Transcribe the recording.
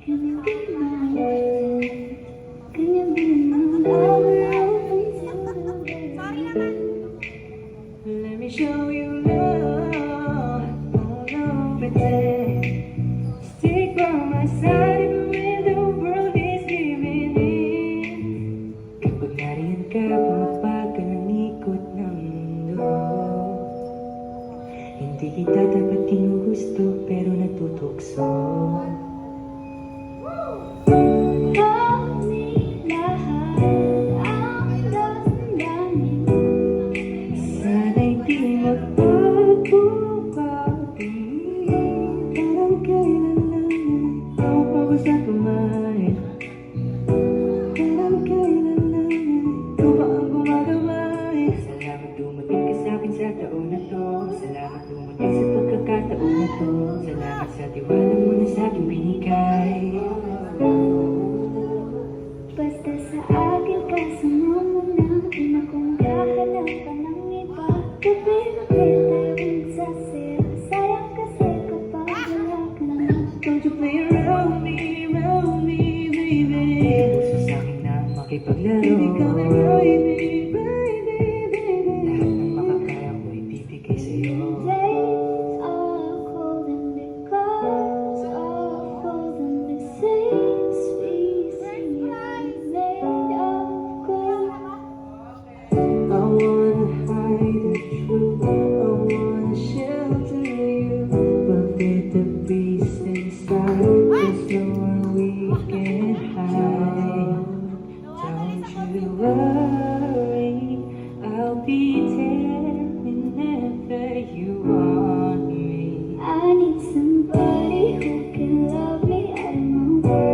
Can you be my friend? Can you be my love? Let me show you love. Oh, no pretend. Stick by my side even when the world is giving in. Kapag nariyan ka, bumabag ka ng ikot ng mundo. Hindi kita dapat ginugusto pero natutukso. Kami lahat ang damdamin. Sana'y di magpagbubawi. Parang kailan lang ikaw pa ba sa kumain? Parang kailan lang ikaw ba ang gumagabay? Salamat dumating ka sa'kin sa taon na to. Salamat dumating sa pagkakataon na to. Salamat sa tiwala mo na sa'kin binigay. Basta sa akin ka, sumama na. Di na kung maghahanap ka ng iba. Gabi-gabi tayo magsasaya. Sayang kasi kapag wala ka na. Don't you play around me, baby. Puso sa'kin na makipaglaro. Baby, come and ride me, baby. Lahat ng makakaya ko ibibigay sa'yo. Days are cold and the clouds are cold and the seas we see are made of gold. I wanna hide the truth. I wanna shelter you. But with the beast inside, there's nowhere we can hide. Don't you worry, I'll be there whenever you want me. I need somebody who can love me at my worst.